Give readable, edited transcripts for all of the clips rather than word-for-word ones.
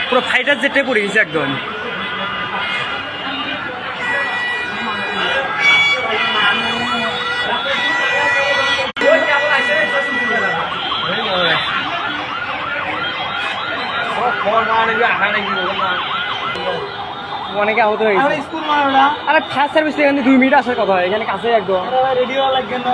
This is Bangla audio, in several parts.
পুরো ফাইটার জেটে পড়ে গেছে একদম। অনেকে আহত হয়েছে। আরে ফায়ার সার্ভিস এখানে 2 মিনিট আসার কথা, এখানে কাছে একদম। রেডিও লাগবে না,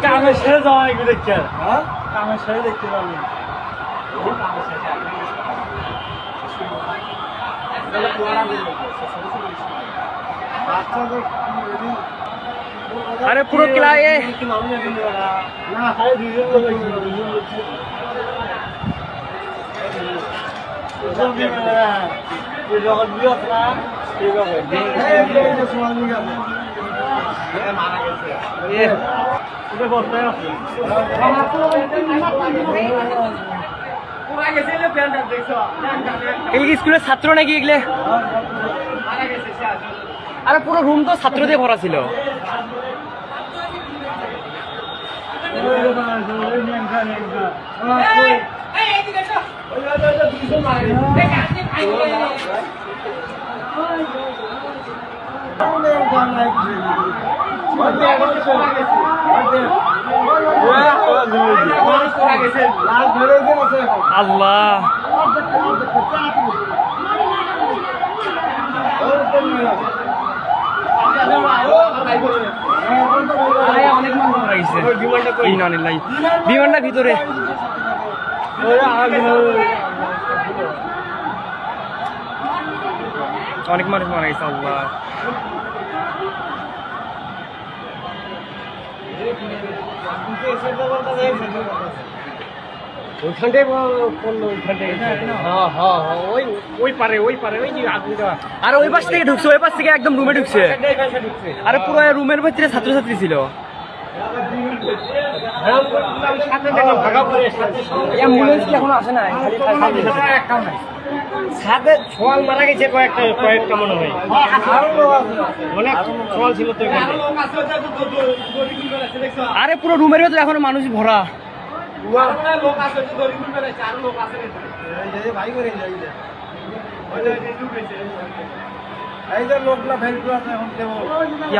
কামে সেরে যাওয়া এগুলো দেখছে, কামে সেরে দেখতে পাবো। আরে পুরো ক্লাস স্কুলের ছাত্র নাকি এগুলো? আরে পুরো রুম তো ছাত্র দিয়ে ভরা ছিল। আল্লাহ বিমানটা ভিতরে অনেক মানুষ মারা গেছে। আল্লাহ ওইখানটাই পড়লো, ওইখানটাই। ওই পারে আর ওই পাশ থেকে ঢুকছে, ওই পাশ থেকে একদম রুমে ঢুকছে। আরে পুরো রুমের ভিতরে ছাত্রছাত্রী ছিল। অ্যাম্বুলেন্স কি এখনো আসে না? ছাদে ছোয়াল মারা গেছে কয়েকটা মনে হয়, অনেক ছোয়াল ছিল তো। আরে পুরো রুমের ভেতরে এখনো মানুষ ভরা।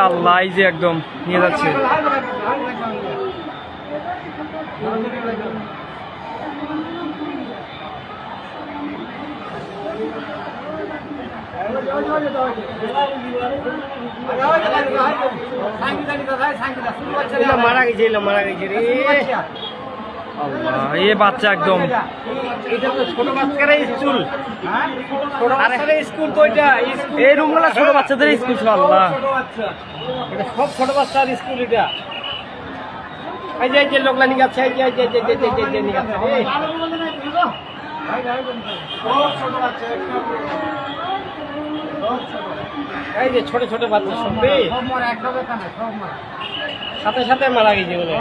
আল্লাহ এই যে একদম নিয়ে যাচ্ছে। মারা গেছে রে আল্লাহ। এই বাচ্চা একদম, এটা তো ছোট বাচ্চারা স্কুল, স্কুল তো এটা এই রুমগুলো ছোট বাচ্চাদের স্কুল ছিল। আল্লাহ এটা সব ছোট বাচ্চার স্কুল। এটা এই যে লোকলা নিয়ে যাচ্ছে, এই যে ছোট ছোট বাচ্চা সব সাথে সাথে মারা গেছে বলে।